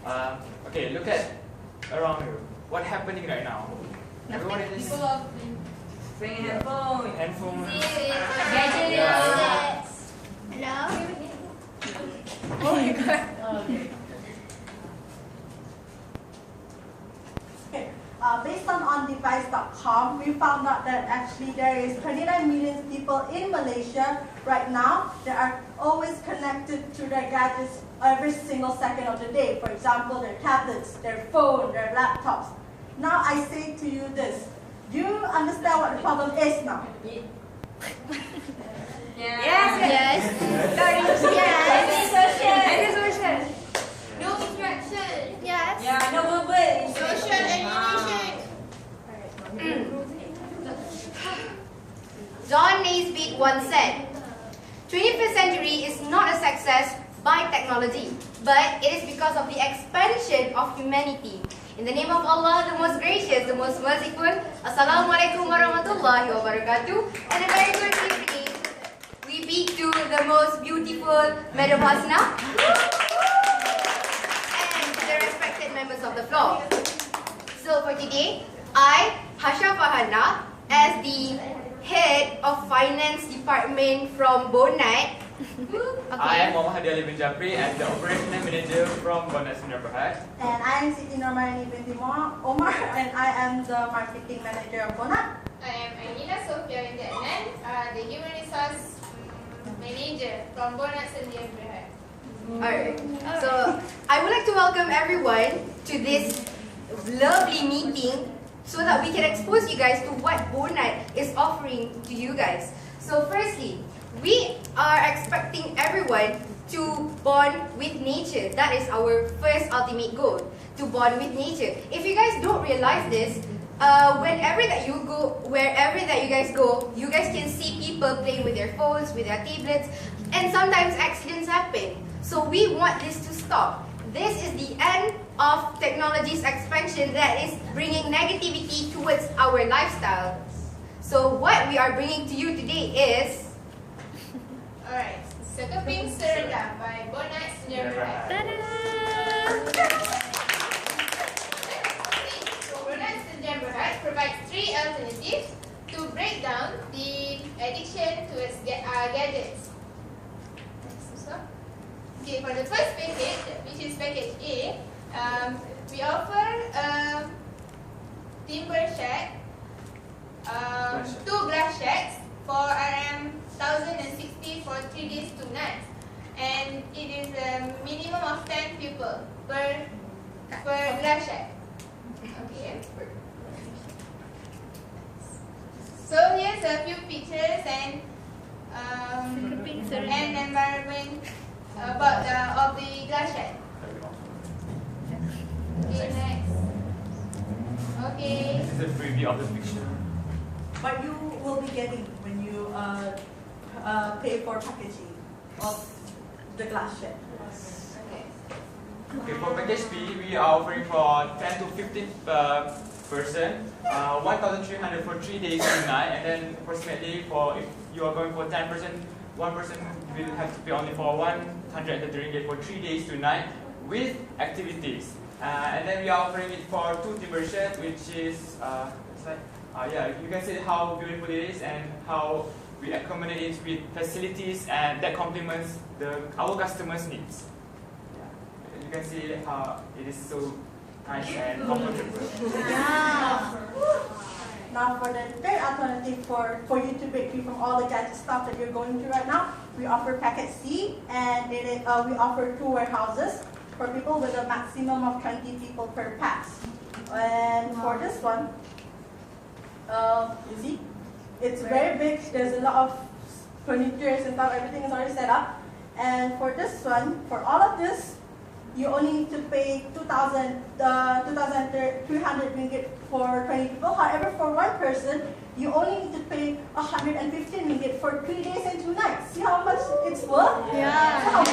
Okay, look at around you. What's happening right now? Everyone is People are playing handphone. Gadgets. Yeah. Hello? Oh my god. Okay. Based on ondevice.com, we found out that actually there is 29 million people in Malaysia right now that are always connected to their gadgets every single second of the day. For example, their tablets, their phone, their laptops. Now I say to you this. Do you understand what the problem is now? Yes. Yes. Antisocial. No interaction. Yes. Yeah, no movement. Social alienation. John Naisbitt once said, 21st century is not a success by technology, but it is because of the expansion of humanity. In the name of Allah, the most gracious, the most merciful, Assalamualaikum warahmatullahi wabarakatuh, and a very good evening. We bid to the most beautiful Madam Hasna and the respected members of the floor. So for today, I, Hasha Fahana, as the head of finance department from BONNAT. I am Muhammad Hadi Ali bin Japri as the operational manager from BONNAT Serendah. And I am Siti Normarani binti Omar, and I am the marketing manager of BONNAT. I am Anila Sophia binti Adnan, the human resource manager from BONNAT Serendah. Alright, so I would like to welcome everyone to this lovely meeting so that we can expose you guys to what BONNAT is offering to you guys. So firstly, we are expecting everyone to bond with nature. That is our first ultimate goal, to bond with nature. If you guys don't realize this, wherever that you guys go, you guys can see people playing with their phones, with their tablets, and sometimes accidents happen. So we want this to stop. This is the end of technology's expansion that is bringing negativity towards our lifestyle. So what we are bringing to you today is Alright, Sekeping Serendah by BONNAT Serendah. BONNAT Serendah provides 3 alternatives to break down the addiction towards gadgets. Okay, for the first package, which is package A, we offer a timber shack, 2 glass shacks for RM 1,060 for 3 days 2 nights, and it is a minimum of 10 people per glass shack. Okay. So here's a few pictures and environment about of the glass shack. Okay, next. Okay. This is a preview of the picture. What you will be getting when you pay for packaging of the glass shed. Okay, for package B, we are offering for 10 to 15 person, 1,300 for 3 days 2 nights, and then approximately for if you are going for 10 person, one person will have to pay only for 130 ringgit for 3 days 2 nights with activities. And then we are offering it for 2 timber shed, which is it's like you can see how beautiful it is and how we accommodate it with facilities, and that complements our customers' needs. Yeah. You can see how it is so nice and comfortable. Yeah. Now for the third alternative for you to break free from all the gadget stuff that you're going through right now, we offer package C, and we offer 2 warehouses for people with a maximum of 20 people per pax. And for this one, you see, it's very big. There's a lot of furniture and stuff. Everything is already set up. And for this one, for all of this, you only need to pay 2,300 ringgit for 20 people. However, for one person, you only need to pay 115 ringgit for 3 days and 2 nights. See how much it's worth? Yeah.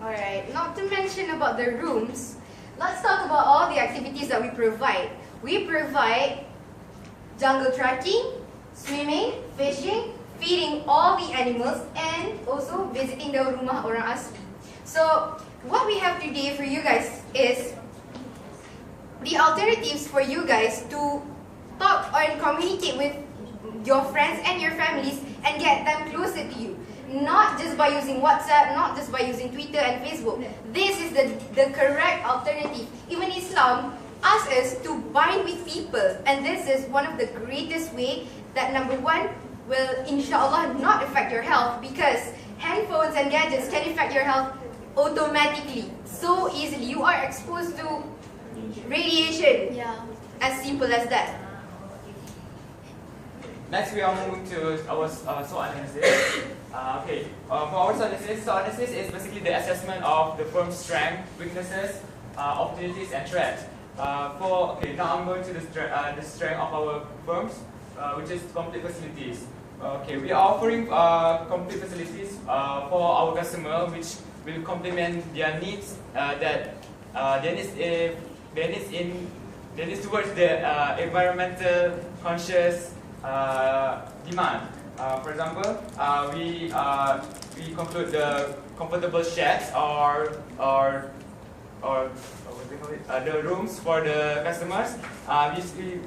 Alright, not to mention about the rooms, let's talk about all the activities that we provide. We provide jungle trekking, swimming, fishing, feeding all knowing animals, and also visiting the rumah orang asli. So what we have today for you guys is the alternatives for you guys to talk and communicate with your friends and your families and get them closer to you. Not just by using WhatsApp, not just by using Twitter and Facebook. This is the correct alternative. Even Islam asks us to bind with people, and this is one of the greatest way that, number one, will inshallah not affect your health, because handphones and gadgets can affect your health automatically, so easily. You are exposed to radiation. Yeah. As simple as that. Next, we are moving to our SWOT analysis. For our SWOT analysis is basically the assessment of the firm's strength, weaknesses, opportunities, and threats. Now I'm going to the strength of our firms, which is complete facilities. We are offering complete facilities for our customer, which will complement their needs their needs towards the environmental conscious demand. For example, we conclude the comfortable sheds or the rooms for the customers.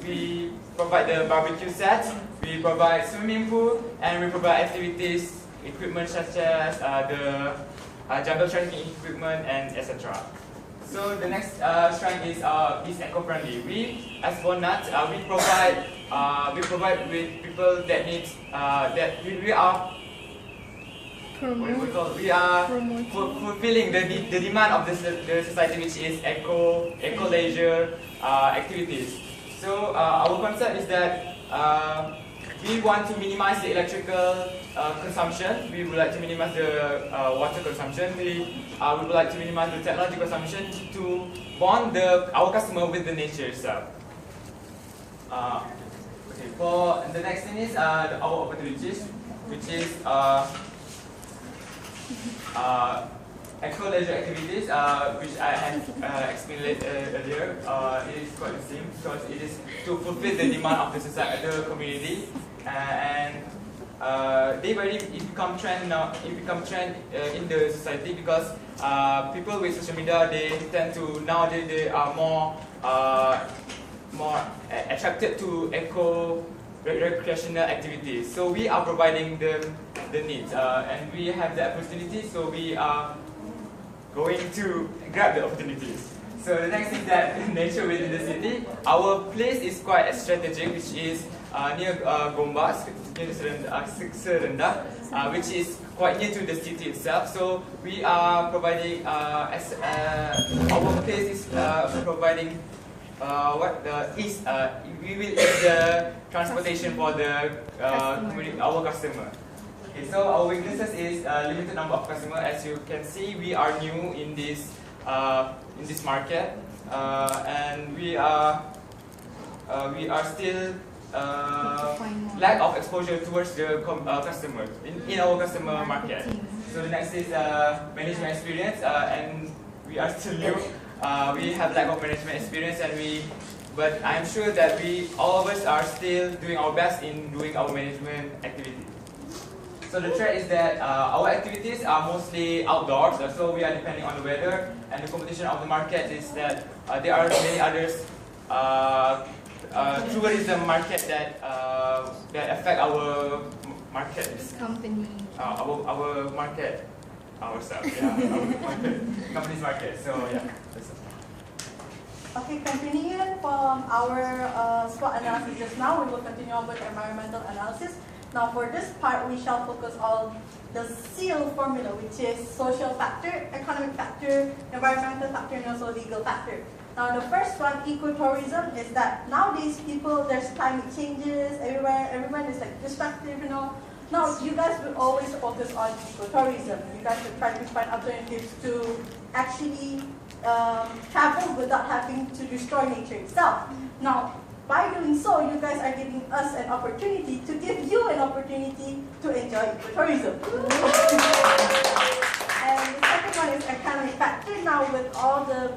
We provide the barbecue sets, we provide swimming pool, and we provide activities equipment such as the jungle trekking equipment and etc. So the next strength is eco-friendly. We as BONNAT we provide with people that needs we are fulfilling the demand of the society, which is eco leisure activities. So our concept is that we want to minimize the electrical consumption. We would like to minimize the water consumption. We would like to minimize the technology consumption to bond our customer with the nature itself. For the next thing is our opportunities, which is eco-leisure activities, which I have explained earlier. It is quite the same because it is to fulfill the demand of the society, the community, and day by day it become trend now. It become trend in the society because people with social media, they tend to nowadays they are more attracted to eco recreational activities. So we are providing them the needs, and we have the opportunity. So we are going to grab the opportunities. So the next is that nature within the city. Our place is quite strategic, which is near Gombas, Sekeping Serendah, which is quite near to the city itself. So we are providing, our place is providing we will ease the transportation for the our customer. Okay, so our weaknesses is limited number of customers. As you can see, we are new in this market, and we are still lack of exposure towards the customers in our customer market. So the next is management experience, and we are still new. We have lack of management experience, but I'm sure that all of us are still doing our best in doing our management activities. So the threat is that our activities are mostly outdoors, so we are depending on the weather, and the competition of the market is that there are many others tourism market that affect our market. This company. Our market. Ourselves, yeah, our market, company's market. So yeah. Okay, continuing from our SWOT analysis just now, we will continue on with environmental analysis. Now for this part, we shall focus on the SEAL formula, which is social factor, economic factor, environmental factor, and also legal factor. Now the first one, ecotourism, is that nowadays there's climate changes everywhere, everyone is like destructive, you know. Now, you guys will always focus on ecotourism. You guys will try to find alternatives to actually travel without having to destroy nature itself. Now, by doing so, you guys are giving us an opportunity to give you an opportunity to enjoy ecotourism. And the second one is economic factor. Now, with all the,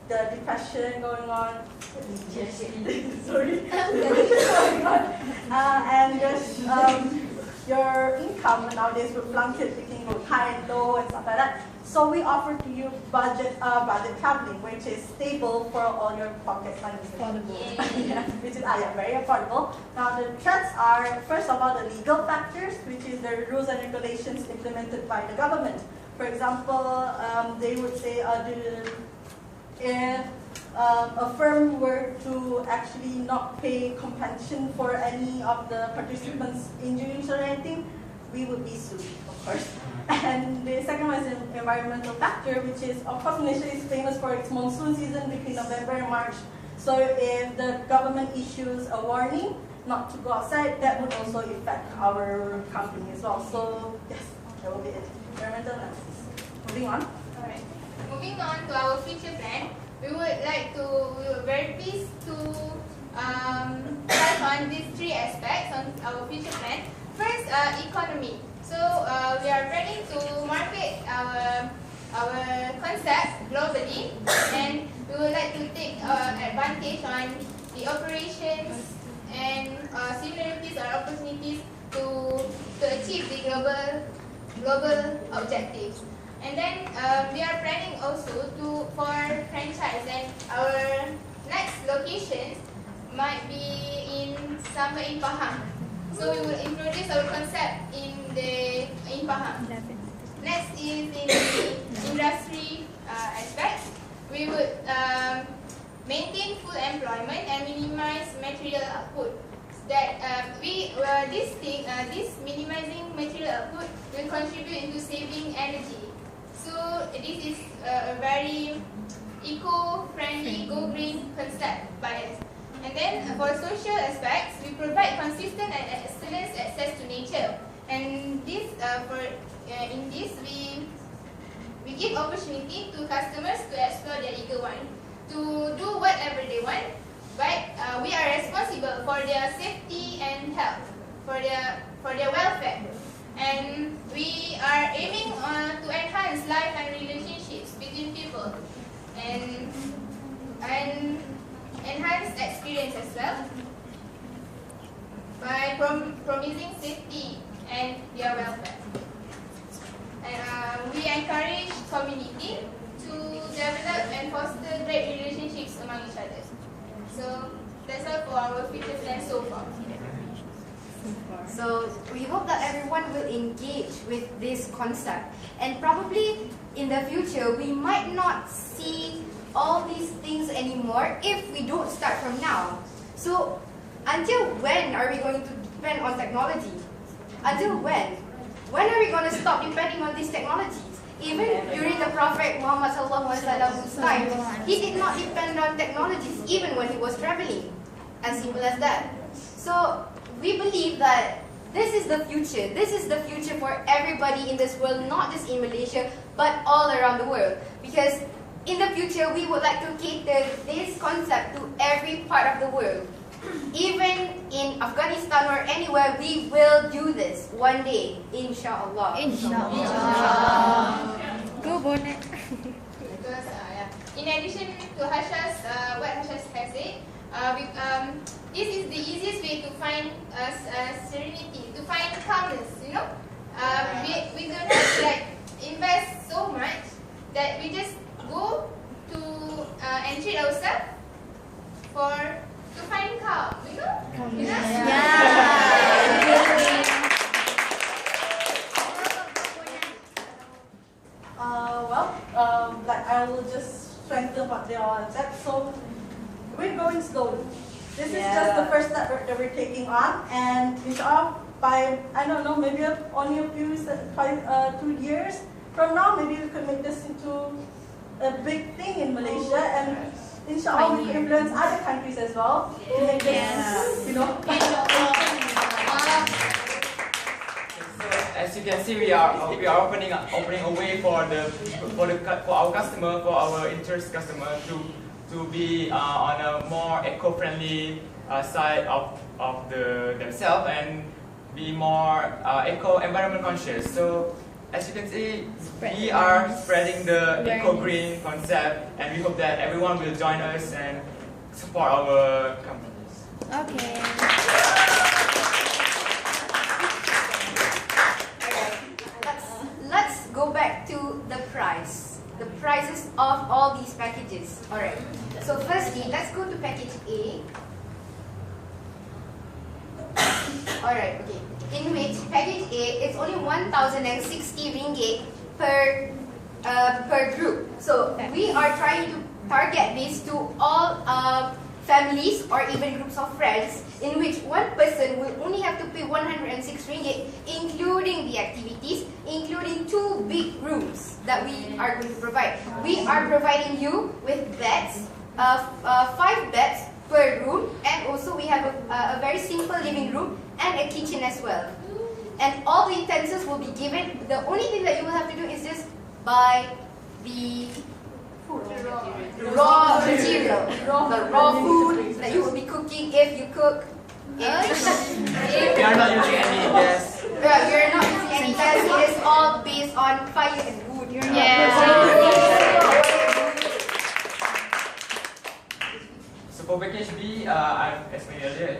the depression going on, sorry, going on, and just your income nowadays will fluctuate between high and low and stuff like that. So we offer to you budget traveling, which is stable for all your pocket money. Yeah, which is very affordable. Now the threats are, first of all, the legal factors, which is the rules and regulations implemented by the government. For example, they would say if a firm were to actually not pay compensation for any of the participants' injuries or anything, we would be sued, of course. And the second one is an environmental factor, which is, of course, Malaysia is famous for its monsoon season between November and March. So if the government issues a warning not to go outside, that would also affect our company as well. So yes, that will be it. Environmental analysis. Moving on. Alright. Moving on to our future plan, we were very pleased to touch on these three aspects on our future plan. First, economy. So we are planning to market our concept globally, and we would like to take advantage on the operations and similarities or opportunities to achieve the global objectives. And then we are planning also for franchise, and our next locations might be somewhere in Pahang. So we will introduce our concept in Pahang. Next is in the industry aspect. We would maintain full employment and minimize material output. This minimizing material output will contribute into saving energy. So this is a very eco-friendly, go-green concept by us. And then for social aspects, we provide consistent and excellent access to nature. And this, in this, we give opportunity to customers to explore their eager want, to do whatever they want. But we are responsible for their safety and health, for their welfare. And we are aiming to enhance life and relationships between people, and enhance experience as well by promising safety and their welfare. And we encourage community to develop and foster great relationships among each other. So that's all for our future plans so far. So we hope that everyone will engage with this concept, and probably in the future we might not see all these things anymore if we don't start from now. So until when are we going to depend on technology? Until when? When are we going to stop depending on these technologies? Even during the Prophet Muhammad Sallallahu time, he did not depend on technologies even when he was traveling. As simple as that. So we believe that this is the future. This is the future for everybody in this world, not just in Malaysia, but all around the world. Because in the future, we would like to cater this concept to every part of the world. Even in Afghanistan or anywhere, we will do this one day, inshallah. Inshallah. Go BONNAT. Because in addition to what Hashas has said, this is the easiest way to find serenity, to find calmness. We don't have to invest so much that we just go to and treat ourselves to find calm. I will just strengthen what they all said. So we're going slowly. This is just the first step that we're taking on, and inshallah, by maybe only a few 2 years from now, maybe we could make this into a big thing in Malaysia, and inshallah we can influence other countries as well to make this, As you can see, we are opening a way for our customer, for our interest customer to be on a more eco-friendly side of themselves and be more environment conscious. So as you can see, we are spreading the eco-green concept, and we hope that everyone will join us and support our companies. Okay. packages. Alright. So firstly, let's go to package A. Alright, okay. In which package A is only 1,060 ringgit per group. So we are trying to target this to all families or even groups of friends, in which one person will only have to pay 106 ringgit, including the activities, including 2 big rooms that we are going to provide. We are providing you with beds, 5 beds per room, and also we have a very simple living room and a kitchen as well. And all the utensils will be given. The only thing that you will have to do is just buy the raw material, the raw food that you will be cooking if you cook. We are not using any gas. We are not using any gas. It is all based on fire and wood. So for package B, I've explained earlier,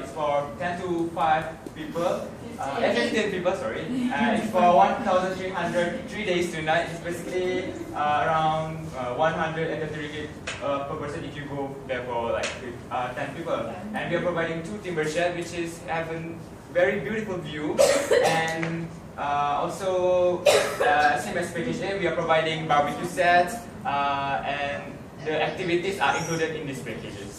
it's for 10 to 5 people, 15 people, sorry. It's for 1,300 3 days 2 nights. It's basically around 130 ringgit per person if you go there for like 10 people. And we are providing 2 timber sheds, which have a very beautiful view. And also, same as package A, we are providing barbecue sets, and the activities are included in these packages.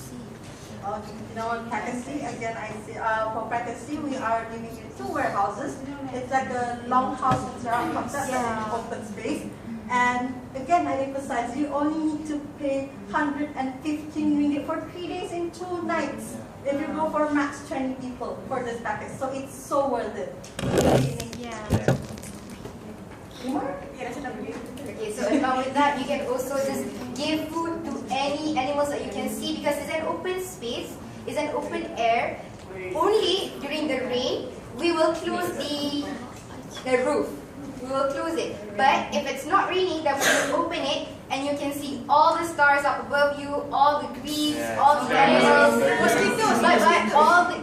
In our package C, again, I see for package C, we are giving you 2 warehouses. It's like a long house in Serang concept, but in open space. And again, I emphasize, you only need to pay 115 ringgit for 3 days and 2 nights. If you go for max 20 people for this package, so it's so worth it. More? Okay, so along with that, you can also just give food to any animals that you can see, because it's an open space, it's an open air. Only during the rain, we will close the roof. We will close it. But if it's not raining, then we will open it, and you can see all the stars up above you, all the trees, all the animals, mosquitoes. But all the,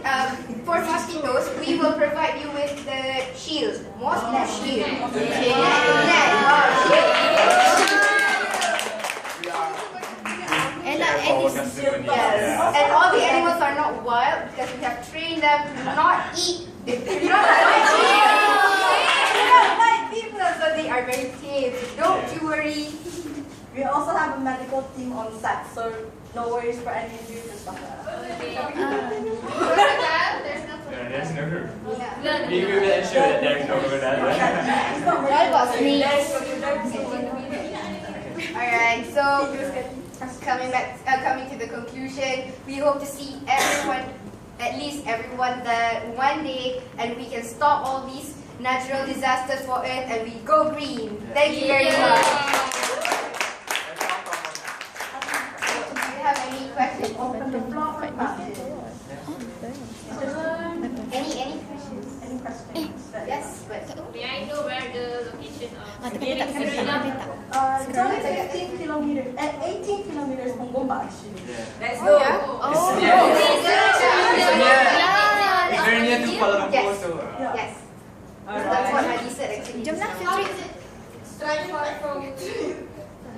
for mosquitoes, we will provide you with the shield, mosquito shield. And all the animals are not wild because we have trained them to not eat. They do not like people, so they are very tame. Don't you worry. We also have a medical team on set, so no worries for any injuries and stuff like that. There's no group. We will ensure that there's no group. What about snakes? Alright, so coming to the conclusion, we hope to see everyone, at least everyone, that one day, and we can stop all these natural disasters for Earth, and we go green. Thank you very much. Do you have any questions? Open the floor for questions. Any questions? Any questions? Yes, but May I know where the location of Tapi dia tak kena tak. It's only 15 kilometers, 18 kilometers from Gombak actually. Let's go. It's very near to Kuala Lumpur, so. yes. That's what Hadi said actually. Jom lah, How Fitri. is it straight far from? If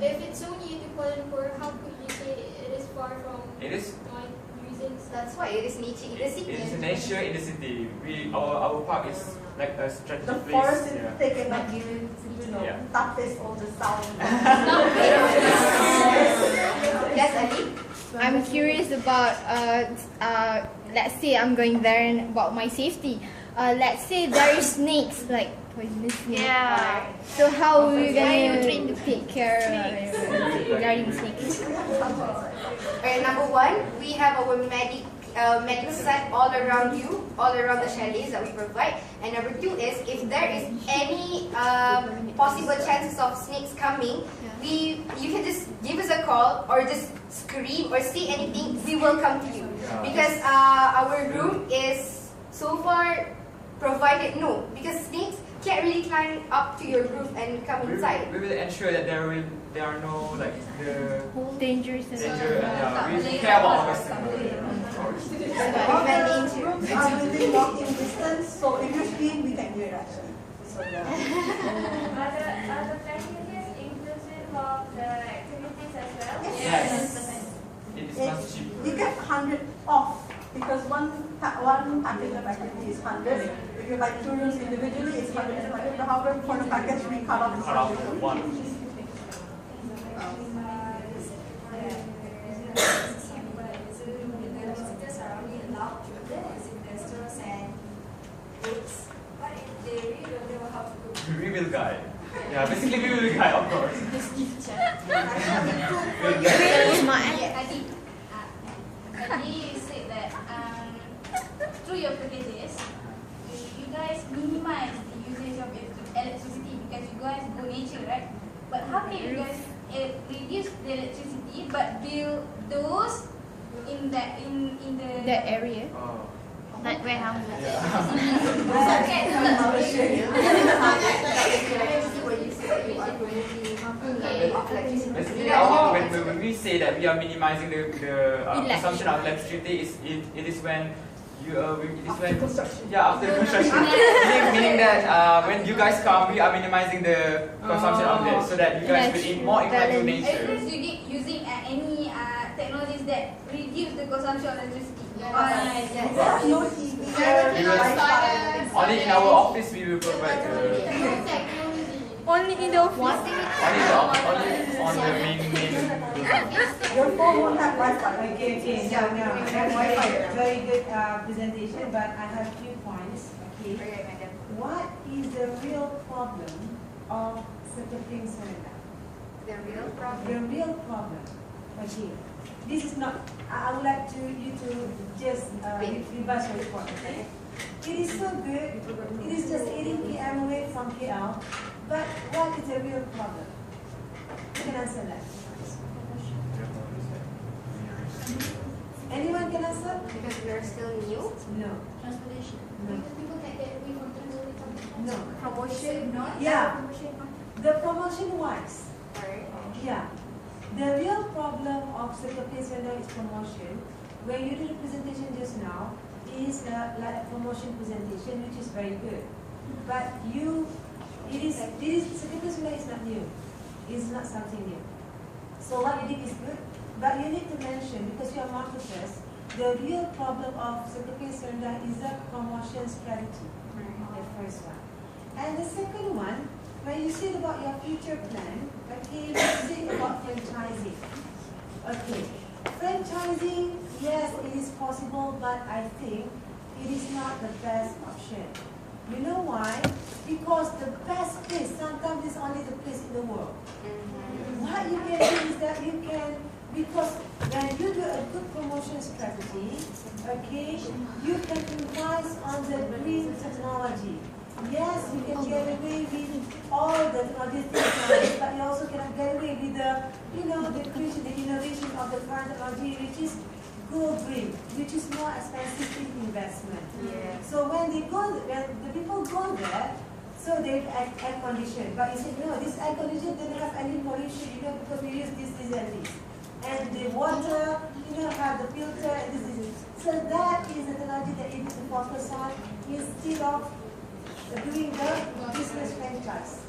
it's so near to Kuala Lumpur, how could you say it is far from? It is. That's why it is nature in the city. It is nature in the city. Our park is like a The strategic forest place. is taken like Yeah. toughest all the sound. Yes, Adi? I'm curious about let's say I'm going there and about my safety. Let's say there is snakes, like poisonous snakes. Yeah. So how are you gonna take care regarding snakes? Alright, number 1, we have our medic set all around you, all around the chalets that we provide. And number 2 is, if there is any possible chances of snakes coming, you can just give us a call or just scream or say anything. We will come to you, because our room is so far provided because snakes can't really climb up to your roof and come inside. We will ensure that there are no like the Dangerous. danger, and we care about our customers. All the rooms are within walking distance, so if you scream, we can hear it actually. So, Are the packages inclusive for the activities as well? Yes. It is much cheaper. You get 100 off because one package of activity is 100. If you buy 2 rooms individually, it's 100. However, for the package, we cut off Cut off one. We will guide. Yeah, basically we will guide, of course. Adi said that through your packages, you guys minimize the usage of electricity because you guys go nature, right? But how can you guys reduce the electricity but bill those in the That area. Oh. Like where I'm Basically, when we say that we are minimizing the consumption of electricity, it is when after construction. meaning that when you guys come, we are minimizing the consumption of this so that you guys will be more inclined to nature. Is using any technologies that reduce the consumption of electricity? Only in our office we will provide only in the office. only on the main. Your phone won't have Wi-Fi. Okay, Wi-Fi. Very good presentation, but I have few points. Okay. What is the real problem of Sekeping Serendah? The real problem. The real problem. Okay. This is not. I would like you to just reverse your report. Okay. It is so good. It is just 18 km away from KL. But what is the real problem? You can answer that. Anyone can answer? Because we are still new. No. Transportation. No. Because people can't get away from transportation. No. Promotion. Yeah. The promotion wise. Alright. Yeah. The real problem of Sekeping Serendah is promotion. When you do the presentation just now, is like a promotion presentation, which is very good. But Sekeping Serendah is not new. It's not something new. So what you did is good, but you need to mention, because you are marketers, the real problem of Sekeping Serendah is the promotion strategy. The first one. And the second one, when you say about your future plan, okay, you say about franchising. Okay, franchising, yes, it is possible, but I think it is not the best option. You know why? Because the best place, sometimes is only the place in the world. What you can do is that you can, because when you do a good promotion strategy, okay, you can advise on the green technology. Yes, you can get away with all the technology, but you also cannot get away with the, the creation, the innovation of the current technology, which is go green, which is more expensive in investment. Yeah. So when the people go there, so they air condition. But you say, no, this air condition doesn't have any pollution, because we use this and this. And the water, have the filter, and this. So that is the technology that you need to focus on instead of doing the business franchise.